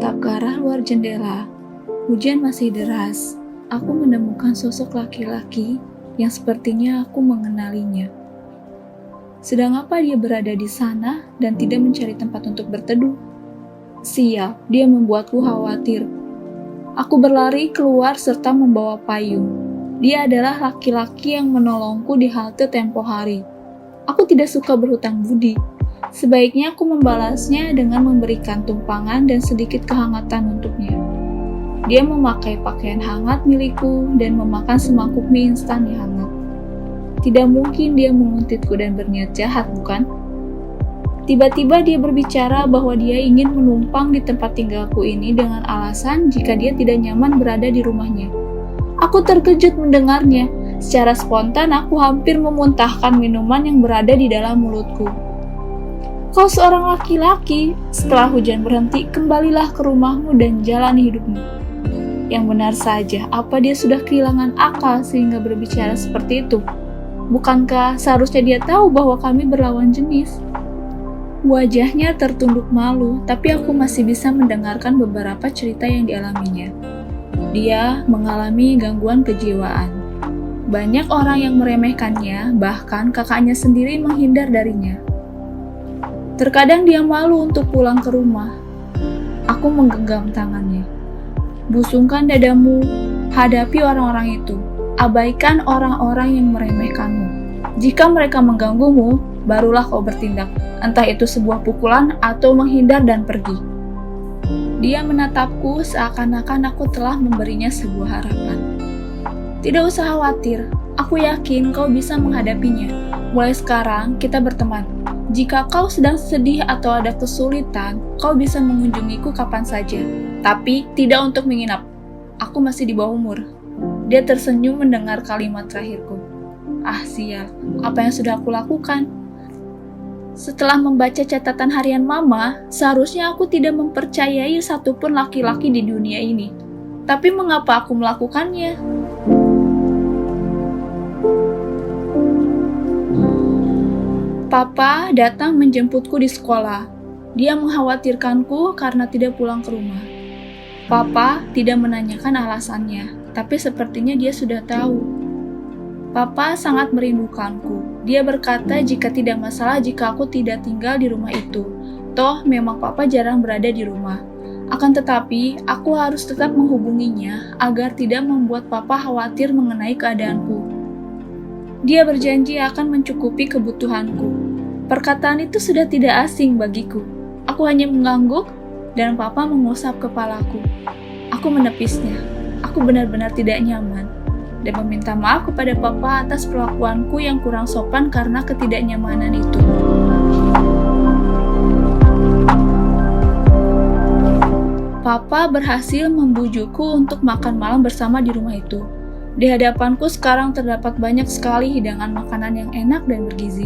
menatap ke arah luar jendela. Hujan masih deras. Aku menemukan sosok laki-laki yang sepertinya aku mengenalinya. Sedang apa dia berada di sana dan tidak mencari tempat untuk berteduh? Sial, dia membuatku khawatir. Aku berlari keluar serta membawa payung. Dia adalah laki-laki yang menolongku di halte tempo hari. Aku tidak suka berhutang budi. Sebaiknya aku membalasnya dengan memberikan tumpangan dan sedikit kehangatan untuknya. Dia memakai pakaian hangat milikku dan memakan semangkuk mie instan yang hangat. Tidak mungkin dia menguntitku dan berniat jahat, bukan? Tiba-tiba dia berbicara bahwa dia ingin menumpang di tempat tinggalku ini dengan alasan jika dia tidak nyaman berada di rumahnya. Aku terkejut mendengarnya. Secara spontan aku hampir memuntahkan minuman yang berada di dalam mulutku. Kau seorang laki-laki, setelah hujan berhenti, kembalilah ke rumahmu dan jalani hidupmu. Yang benar saja, apa dia sudah kehilangan akal sehingga berbicara seperti itu? Bukankah seharusnya dia tahu bahwa kami berlawan jenis? Wajahnya tertunduk malu, tapi aku masih bisa mendengarkan beberapa cerita yang dialaminya. Dia mengalami gangguan kejiwaan. Banyak orang yang meremehkannya, bahkan kakaknya sendiri menghindar darinya. Terkadang dia malu untuk pulang ke rumah. Aku menggenggam tangannya. Busungkan dadamu, hadapi orang-orang itu. Abaikan orang-orang yang meremehkanmu. Jika mereka mengganggumu, barulah kau bertindak. Entah itu sebuah pukulan atau menghindar dan pergi. Dia menatapku seakan-akan aku telah memberinya sebuah harapan. Tidak usah khawatir, aku yakin kau bisa menghadapinya. Mulai sekarang, kita berteman. Jika kau sedang sedih atau ada kesulitan, kau bisa mengunjungiku kapan saja. Tapi tidak untuk menginap. Aku masih di bawah umur. Dia tersenyum mendengar kalimat terakhirku. Ah sial, apa yang sudah aku lakukan? Setelah membaca catatan harian Mama, seharusnya aku tidak mempercayai satupun laki-laki di dunia ini. Tapi mengapa aku melakukannya? Papa datang menjemputku di sekolah. Dia mengkhawatirkanku karena tidak pulang ke rumah. Papa tidak menanyakan alasannya, tapi sepertinya dia sudah tahu. Papa sangat merindukanku. Dia berkata jika tidak masalah jika aku tidak tinggal di rumah itu. Toh memang Papa jarang berada di rumah. Akan tetapi, aku harus tetap menghubunginya agar tidak membuat Papa khawatir mengenai keadaanku. Dia berjanji akan mencukupi kebutuhanku. Perkataan itu sudah tidak asing bagiku. Aku hanya mengangguk dan Papa mengusap kepalaku. Aku menepisnya. Aku benar-benar tidak nyaman dan meminta maaf kepada Papa atas perlakuanku yang kurang sopan karena ketidaknyamanan itu. Papa berhasil membujukku untuk makan malam bersama di rumah itu. Di hadapanku sekarang terdapat banyak sekali hidangan makanan yang enak dan bergizi.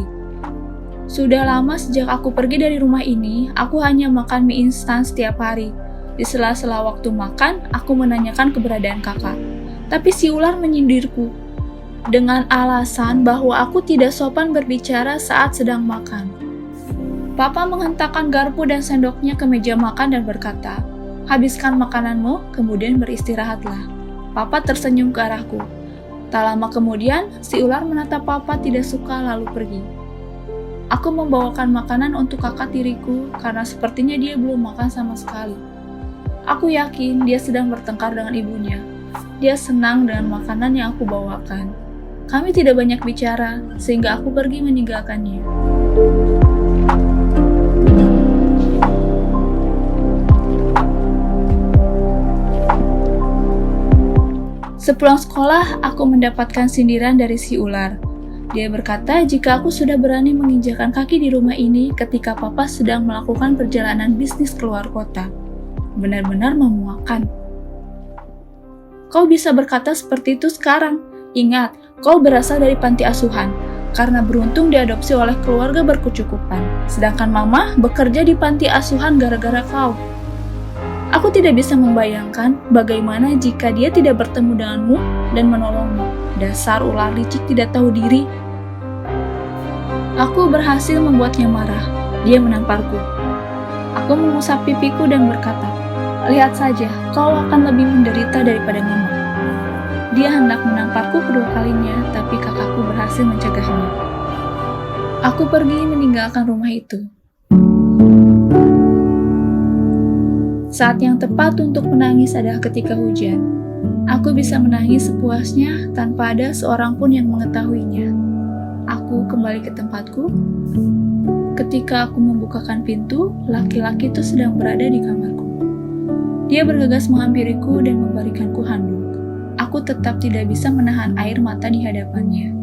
Sudah lama sejak aku pergi dari rumah ini, aku hanya makan mie instan setiap hari. Di sela-sela waktu makan, aku menanyakan keberadaan kakak. Tapi si ular menyindirku dengan alasan bahwa aku tidak sopan berbicara saat sedang makan. Papa menghentakkan garpu dan sendoknya ke meja makan dan berkata, "Habiskan makananmu, kemudian beristirahatlah." Papa tersenyum ke arahku. Tak lama kemudian, si ular menatap Papa tidak suka lalu pergi. Aku membawakan makanan untuk kakak tiriku karena sepertinya dia belum makan sama sekali. Aku yakin dia sedang bertengkar dengan ibunya. Dia senang dengan makanan yang aku bawakan. Kami tidak banyak bicara, sehingga aku pergi meninggalkannya. Sepulang sekolah, aku mendapatkan sindiran dari si ular. Dia berkata jika aku sudah berani menginjakan kaki di rumah ini ketika Papa sedang melakukan perjalanan bisnis keluar kota. Benar-benar memuakkan. Kau bisa berkata seperti itu sekarang. Ingat, kau berasal dari panti asuhan, karena beruntung diadopsi oleh keluarga berkecukupan. Sedangkan Mama bekerja di panti asuhan gara-gara kau. Aku tidak bisa membayangkan bagaimana jika dia tidak bertemu denganmu dan menolongmu. Dasar ular licik tidak tahu diri. Aku berhasil membuatnya marah. Dia menamparku. Aku mengusap pipiku dan berkata, Lihat saja, kau akan lebih menderita daripada mama. Dia hendak menamparku kedua kalinya, tapi kakakku berhasil mencegahnya. Aku pergi meninggalkan rumah itu. Saat yang tepat untuk menangis adalah ketika hujan. Aku bisa menangis sepuasnya tanpa ada seorang pun yang mengetahuinya. Aku kembali ke tempatku. Ketika aku membukakan pintu, laki-laki itu sedang berada di kamarku. Dia bergegas menghampiriku dan memberikanku handuk. Aku tetap tidak bisa menahan air mata di hadapannya.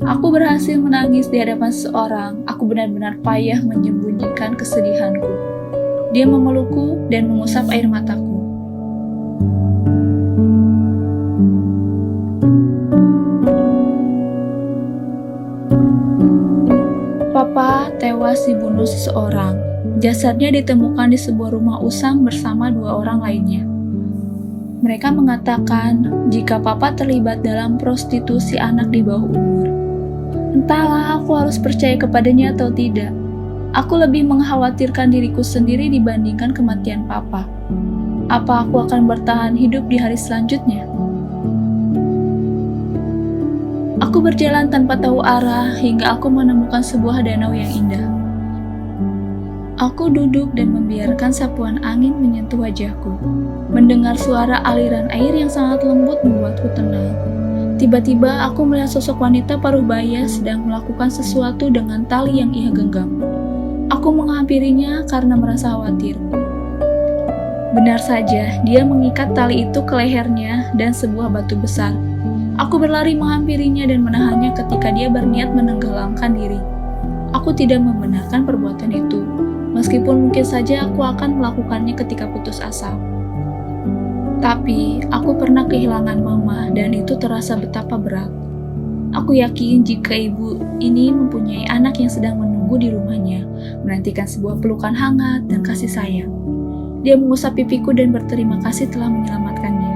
Aku berhasil menangis di hadapan seseorang. Aku benar-benar payah menyembunyikan kesedihanku. Dia memelukku dan mengusap air mataku. Papa tewas dibunuh seseorang. Jasadnya ditemukan di sebuah rumah usang bersama 2 orang lainnya. Mereka mengatakan jika Papa terlibat dalam prostitusi anak di bawah umur. Entahlah aku harus percaya kepadanya atau tidak. Aku lebih mengkhawatirkan diriku sendiri dibandingkan kematian Papa. Apa aku akan bertahan hidup di hari selanjutnya? Aku berjalan tanpa tahu arah hingga aku menemukan sebuah danau yang indah. Aku duduk dan membiarkan sapuan angin menyentuh wajahku. Mendengar suara aliran air yang sangat lembut membuatku tenang. Tiba-tiba aku melihat sosok wanita parubaya sedang melakukan sesuatu dengan tali yang ia genggam. Aku menghampirinya karena merasa khawatir. Benar saja, dia mengikat tali itu ke lehernya dan sebuah batu besar. Aku berlari menghampirinya dan menahannya ketika dia berniat menenggelamkan diri. Aku tidak membenarkan perbuatan itu. Meskipun mungkin saja aku akan melakukannya ketika putus asa. Tapi, aku pernah kehilangan mama dan itu terasa betapa berat. Aku yakin jika ibu ini mempunyai anak yang sedang menunggu di rumahnya, menantikan sebuah pelukan hangat dan kasih sayang. Dia mengusap pipiku dan berterima kasih telah menyelamatkannya.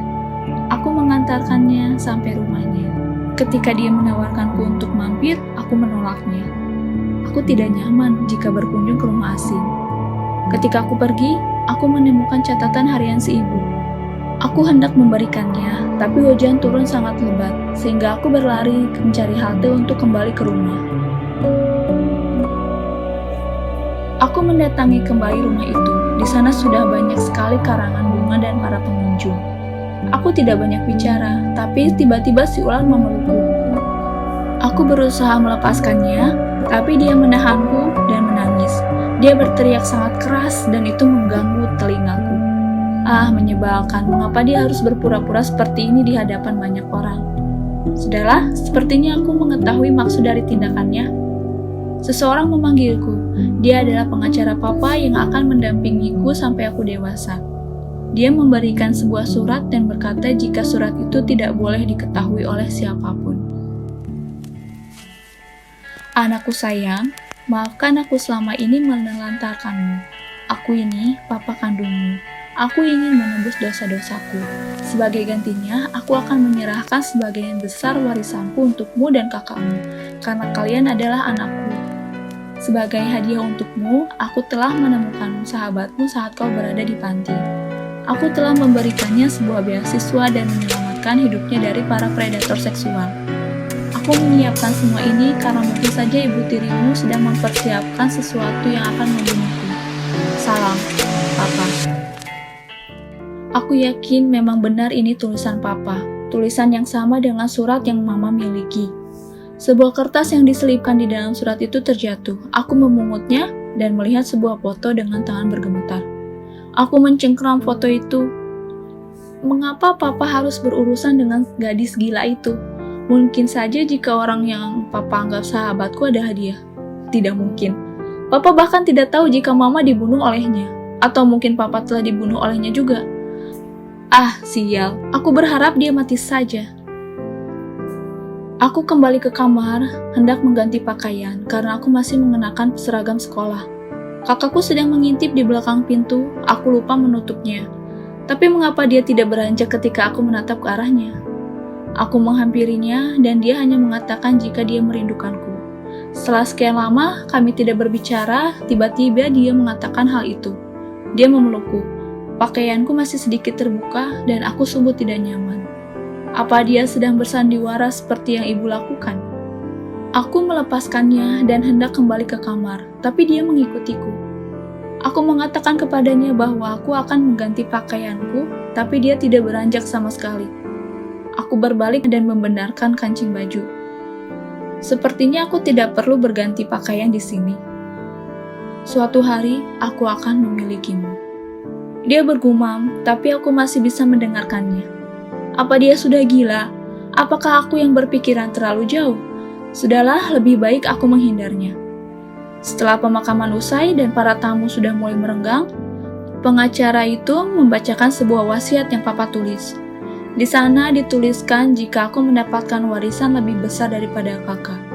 Aku mengantarkannya sampai rumahnya. Ketika dia menawarkanku untuk mampir, aku menolaknya. Aku tidak nyaman jika berkunjung ke rumah asing. Ketika aku pergi, aku menemukan catatan harian si ibu. Aku hendak memberikannya, tapi hujan turun sangat lebat, sehingga aku berlari mencari halte untuk kembali ke rumah. Aku mendatangi kembali rumah itu. Di sana sudah banyak sekali karangan bunga dan para pengunjung. Aku tidak banyak bicara, tapi tiba-tiba si ular memelukku. Aku berusaha melepaskannya, tapi dia menahanku dan menangis. Dia berteriak sangat keras dan itu mengganggu telingaku. Ah, menyebalkan. Mengapa dia harus berpura-pura seperti ini di hadapan banyak orang? Sudahlah, sepertinya aku mengetahui maksud dari tindakannya. Seseorang memanggilku. Dia adalah pengacara Papa yang akan mendampingiku sampai aku dewasa. Dia memberikan sebuah surat dan berkata jika surat itu tidak boleh diketahui oleh siapapun. Anakku sayang, maafkan aku selama ini menelantarkanmu. Aku ini papa kandungmu. Aku ingin menembus dosa-dosaku. Sebagai gantinya, aku akan menyerahkan sebagian besar warisanku untukmu dan kakakmu, karena kalian adalah anakku. Sebagai hadiah untukmu, aku telah menemukan sahabatmu saat kau berada di panti. Aku telah memberikannya sebuah beasiswa dan menyelamatkan hidupnya dari para predator seksual. Aku menyiapkan semua ini karena mungkin saja ibu tirimu sedang mempersiapkan sesuatu yang akan membunuhku. Salam, Papa. Aku yakin memang benar ini tulisan Papa, tulisan yang sama dengan surat yang Mama miliki. Sebuah kertas yang diselipkan di dalam surat itu terjatuh. Aku memungutnya dan melihat sebuah foto dengan tangan bergemetar. Aku mencengkram foto itu. Mengapa Papa harus berurusan dengan gadis gila itu? Mungkin saja jika orang yang Papa anggap sahabatku ada hadiah. Tidak mungkin. Papa bahkan tidak tahu jika Mama dibunuh olehnya. Atau mungkin Papa telah dibunuh olehnya juga. Ah, sial. Aku berharap dia mati saja. Aku kembali ke kamar, hendak mengganti pakaian karena aku masih mengenakan seragam sekolah. Kakakku sedang mengintip di belakang pintu, aku lupa menutupnya. Tapi mengapa dia tidak beranjak ketika aku menatap ke arahnya? Aku menghampirinya dan dia hanya mengatakan jika dia merindukanku. Setelah sekian lama kami tidak berbicara, tiba-tiba dia mengatakan hal itu. Dia memelukku. Pakaianku masih sedikit terbuka dan aku sungguh tidak nyaman. Apa dia sedang bersandiwara seperti yang ibu lakukan? Aku melepaskannya dan hendak kembali ke kamar, tapi dia mengikutiku. Aku mengatakan kepadanya bahwa aku akan mengganti pakaianku, tapi dia tidak beranjak sama sekali. Aku berbalik dan membenarkan kancing baju. Sepertinya aku tidak perlu berganti pakaian di sini. Suatu hari, aku akan memilikimu. Dia bergumam, tapi aku masih bisa mendengarkannya. Apa dia sudah gila? Apakah aku yang berpikiran terlalu jauh? Sudahlah, lebih baik aku menghindarnya. Setelah pemakaman usai dan para tamu sudah mulai merenggang, pengacara itu membacakan sebuah wasiat yang papa tulis. Di sana dituliskan jika aku mendapatkan warisan lebih besar daripada kakak.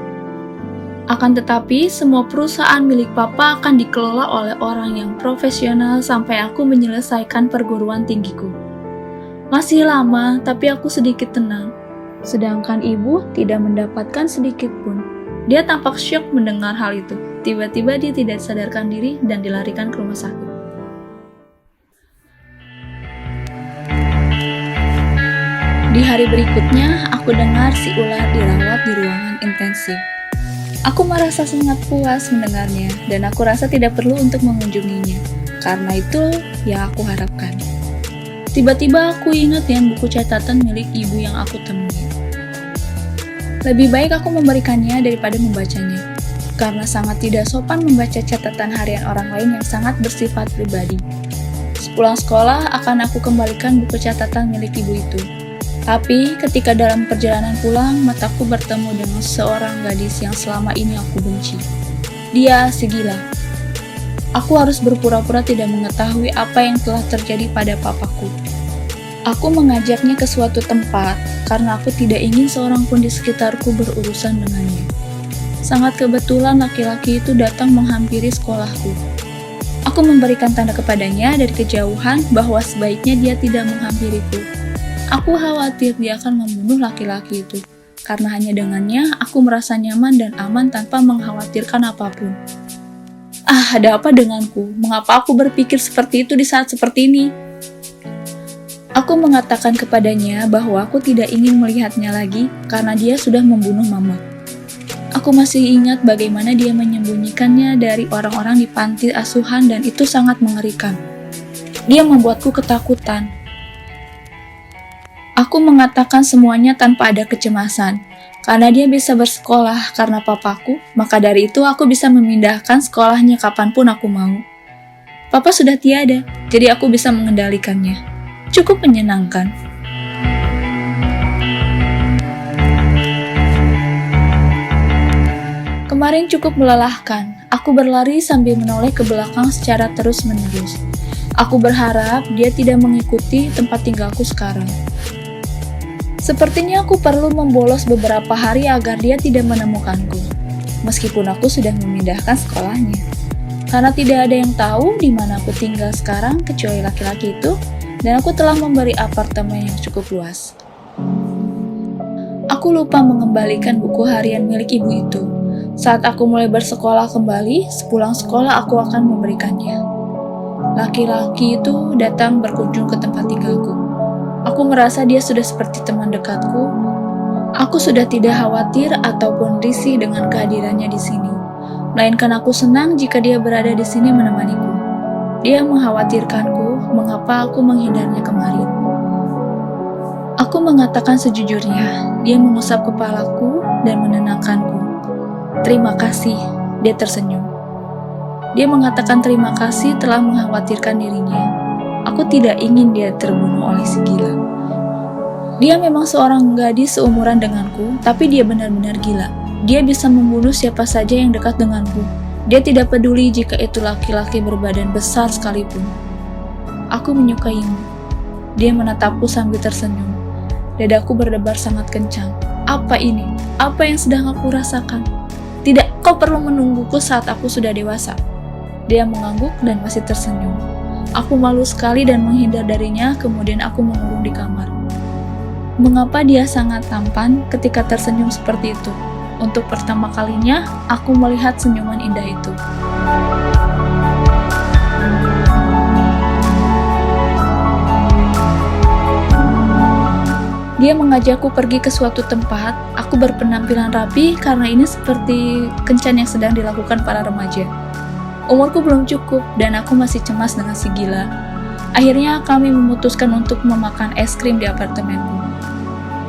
Akan tetapi, semua perusahaan milik papa akan dikelola oleh orang yang profesional sampai aku menyelesaikan perguruan tinggiku. Masih lama, tapi aku sedikit tenang. Sedangkan ibu tidak mendapatkan sedikit pun. Dia tampak syok mendengar hal itu. Tiba-tiba dia tidak sadarkan diri dan dilarikan ke rumah sakit. Di hari berikutnya, aku dengar si ular dirawat di ruangan intensif. Aku merasa sangat puas mendengarnya, dan aku rasa tidak perlu untuk mengunjunginya, karena itu yang aku harapkan. Tiba-tiba aku ingat dengan buku catatan milik ibu yang aku temui. Lebih baik aku memberikannya daripada membacanya, karena sangat tidak sopan membaca catatan harian orang lain yang sangat bersifat pribadi. Sepulang sekolah, akan aku kembalikan buku catatan milik ibu itu. Tapi, ketika dalam perjalanan pulang, mataku bertemu dengan seorang gadis yang selama ini aku benci. Dia si gila. Aku harus berpura-pura tidak mengetahui apa yang telah terjadi pada papaku. Aku mengajaknya ke suatu tempat, karena aku tidak ingin seorang pun di sekitarku berurusan dengannya. Sangat kebetulan laki-laki itu datang menghampiri sekolahku. Aku memberikan tanda kepadanya dari kejauhan bahwa sebaiknya dia tidak menghampiriku. Aku khawatir dia akan membunuh laki-laki itu, karena hanya dengannya aku merasa nyaman dan aman tanpa mengkhawatirkan apapun. Ada apa denganku? Mengapa aku berpikir seperti itu di saat seperti ini? Aku mengatakan kepadanya bahwa aku tidak ingin melihatnya lagi karena dia sudah membunuh mamut. Aku masih ingat bagaimana dia menyembunyikannya dari orang-orang di panti asuhan dan itu sangat mengerikan. Dia membuatku ketakutan. Aku mengatakan semuanya tanpa ada kecemasan. Karena dia bisa bersekolah karena papaku, maka dari itu aku bisa memindahkan sekolahnya kapanpun aku mau. Papa sudah tiada, jadi aku bisa mengendalikannya. Cukup menyenangkan. Kemarin cukup melelahkan. Aku berlari sambil menoleh ke belakang secara terus-menerus. Aku berharap dia tidak mengikuti tempat tinggalku sekarang. Sepertinya aku perlu membolos beberapa hari agar dia tidak menemukanku, meskipun aku sudah memindahkan sekolahnya. Karena tidak ada yang tahu di mana aku tinggal sekarang kecuali laki-laki itu, dan aku telah memberi apartemen yang cukup luas. Aku lupa mengembalikan buku harian milik ibu itu. Saat aku mulai bersekolah kembali, sepulang sekolah aku akan memberikannya. Laki-laki itu datang berkunjung ke tempat tinggalku. Aku merasa dia sudah seperti teman dekatku. Aku sudah tidak khawatir ataupun risih dengan kehadirannya di sini. Melainkan aku senang jika dia berada di sini menemaniku. Dia mengkhawatirkanku mengapa aku menghindarnya kemarin. Aku mengatakan sejujurnya. Dia mengusap kepalaku dan menenangkanku. Terima kasih, dia tersenyum. Dia mengatakan terima kasih telah mengkhawatirkan dirinya. Aku tidak ingin dia terbunuh oleh si gila. Dia memang seorang gadis seumuran denganku, tapi dia benar-benar gila. Dia bisa membunuh siapa saja yang dekat denganku. Dia tidak peduli jika itu laki-laki berbadan besar sekalipun. Aku menyukaimu. Dia menatapku sambil tersenyum. Dadaku berdebar sangat kencang. Apa ini? Apa yang sedang aku rasakan? Tidak, kau perlu menungguku saat aku sudah dewasa. Dia mengangguk dan masih tersenyum. Aku malu sekali dan menghindar darinya, kemudian aku mengurung di kamar. Mengapa dia sangat tampan ketika tersenyum seperti itu? Untuk pertama kalinya, aku melihat senyuman indah itu. Dia mengajakku pergi ke suatu tempat. Aku berpenampilan rapi karena ini seperti kencan yang sedang dilakukan para remaja. Umurku belum cukup dan aku masih cemas dengan si gila. Akhirnya kami memutuskan untuk memakan es krim di apartemenku.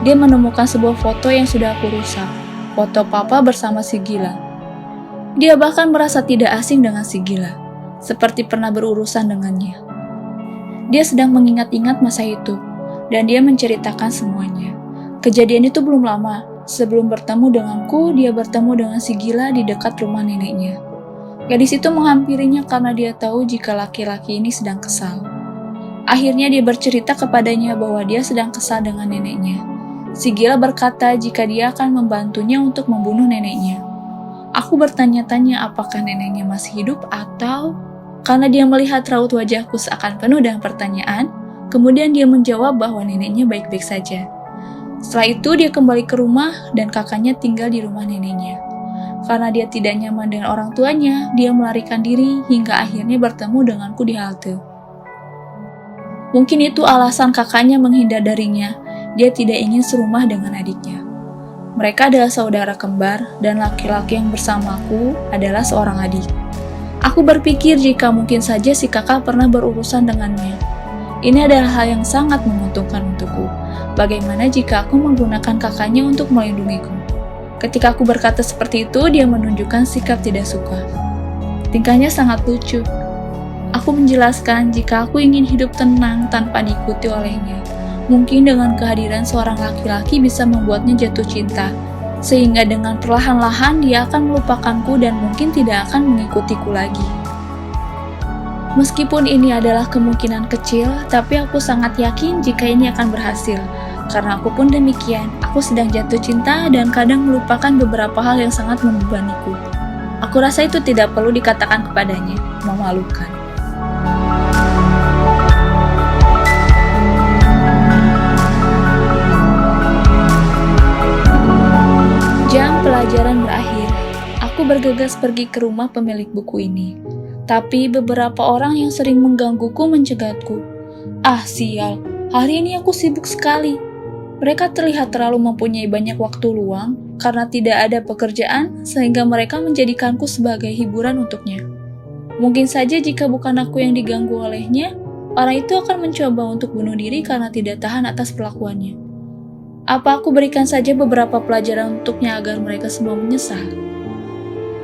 Dia menemukan sebuah foto yang sudah aku rusak. Foto papa bersama si gila. Dia bahkan merasa tidak asing dengan si gila, seperti pernah berurusan dengannya. Dia sedang mengingat-ingat masa itu, dan dia menceritakan semuanya. Kejadian itu belum lama. Sebelum bertemu denganku, dia bertemu dengan si gila di dekat rumah neneknya. Gadis itu menghampirinya karena dia tahu jika laki-laki ini sedang kesal. Akhirnya dia bercerita kepadanya bahwa dia sedang kesal dengan neneknya. Si gila berkata jika dia akan membantunya untuk membunuh neneknya. Aku bertanya-tanya apakah neneknya masih hidup atau... Karena dia melihat raut wajahku seakan penuh dengan pertanyaan, kemudian dia menjawab bahwa neneknya baik-baik saja. Setelah itu dia kembali ke rumah dan kakaknya tinggal di rumah neneknya. Karena dia tidak nyaman dengan orang tuanya, dia melarikan diri hingga akhirnya bertemu denganku di halte. Mungkin itu alasan kakaknya menghindar darinya. Dia tidak ingin serumah dengan adiknya. Mereka adalah saudara kembar dan laki-laki yang bersamaku adalah seorang adik. Aku berpikir jika mungkin saja si kakak pernah berurusan dengannya. Ini adalah hal yang sangat menguntungkan untukku. Bagaimana jika aku menggunakan kakaknya untuk melindungiku? Ketika aku berkata seperti itu, dia menunjukkan sikap tidak suka. Tingkahnya sangat lucu. Aku menjelaskan jika aku ingin hidup tenang tanpa diikuti olehnya. Mungkin dengan kehadiran seorang laki-laki bisa membuatnya jatuh cinta. Sehingga dengan perlahan-lahan dia akan melupakanku dan mungkin tidak akan mengikutiku lagi. Meskipun ini adalah kemungkinan kecil, tapi aku sangat yakin jika ini akan berhasil. Karena aku pun demikian, aku sedang jatuh cinta dan kadang melupakan beberapa hal yang sangat membebaniku. Aku rasa itu tidak perlu dikatakan kepadanya, memalukan. Jam pelajaran berakhir. Aku bergegas pergi ke rumah pemilik buku ini. Tapi beberapa orang yang sering menggangguku mencegatku. Ah, sial. Hari ini aku sibuk sekali. Mereka terlihat terlalu mempunyai banyak waktu luang karena tidak ada pekerjaan sehingga mereka menjadikanku sebagai hiburan untuknya. Mungkin saja jika bukan aku yang diganggu olehnya, orang itu akan mencoba untuk bunuh diri karena tidak tahan atas perlakuannya. Apa aku berikan saja beberapa pelajaran untuknya agar mereka semua menyesal?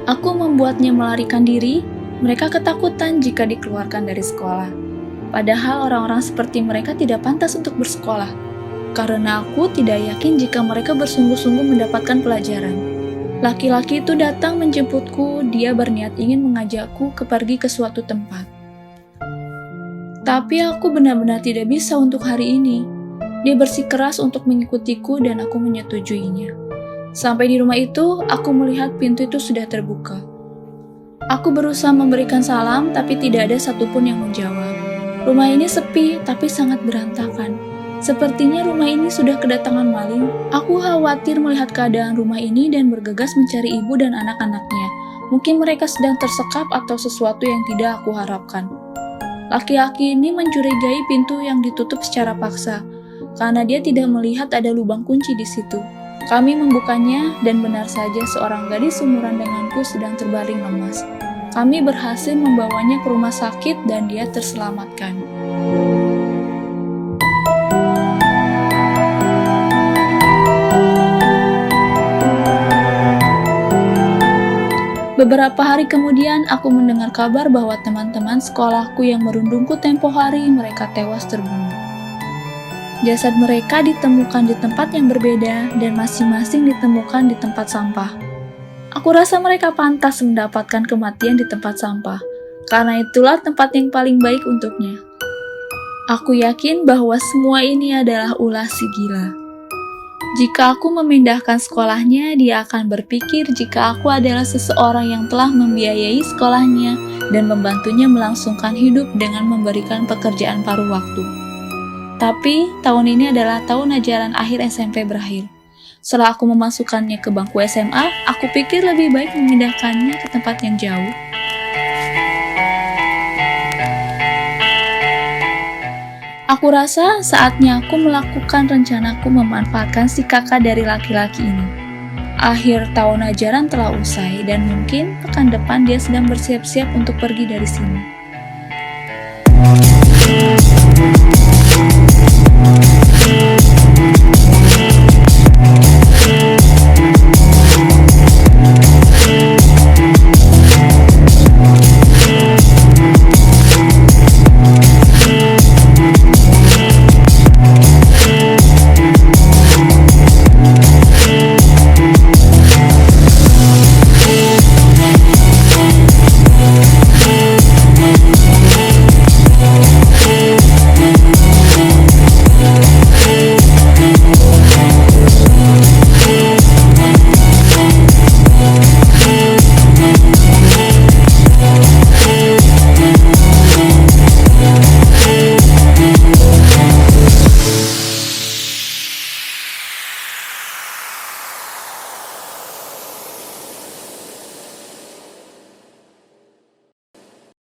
Aku membuatnya melarikan diri, mereka ketakutan jika dikeluarkan dari sekolah. Padahal orang-orang seperti mereka tidak pantas untuk bersekolah. Karena aku tidak yakin jika mereka bersungguh-sungguh mendapatkan pelajaran. Laki-laki itu datang menjemputku, dia berniat ingin mengajakku pergi ke suatu tempat. Tapi aku benar-benar tidak bisa untuk hari ini. Dia bersikeras untuk mengikutiku dan aku menyetujuinya. Sampai di rumah itu, aku melihat pintu itu sudah terbuka. Aku berusaha memberikan salam, tapi tidak ada satupun yang menjawab. Rumah ini sepi, tapi sangat berantakan. Sepertinya rumah ini sudah kedatangan maling. Aku khawatir melihat keadaan rumah ini dan bergegas mencari ibu dan anak-anaknya. Mungkin mereka sedang tersekap atau sesuatu yang tidak aku harapkan. Laki-laki ini mencurigai pintu yang ditutup secara paksa. Karena dia tidak melihat ada lubang kunci di situ. Kami membukanya dan benar saja seorang gadis seumuran denganku sedang terbaring lemas. Kami berhasil membawanya ke rumah sakit dan dia terselamatkan. Beberapa hari kemudian aku mendengar kabar bahwa teman-teman sekolahku yang merundungku tempo hari mereka tewas terbunuh. Jasad mereka ditemukan di tempat yang berbeda dan masing-masing ditemukan di tempat sampah. Aku rasa mereka pantas mendapatkan kematian di tempat sampah, karena itulah tempat yang paling baik untuknya. Aku yakin bahwa semua ini adalah ulah si gila. Jika aku memindahkan sekolahnya, dia akan berpikir jika aku adalah seseorang yang telah membiayai sekolahnya dan membantunya melangsungkan hidup dengan memberikan pekerjaan paruh waktu. Tapi, tahun ini adalah tahun ajaran akhir SMP berakhir. Setelah aku memasukkannya ke bangku SMA, aku pikir lebih baik memindahkannya ke tempat yang jauh. Aku rasa saatnya aku melakukan rencanaku memanfaatkan si kakak dari laki-laki ini. Akhir tahun ajaran telah usai dan mungkin pekan depan dia sedang bersiap-siap untuk pergi dari sini.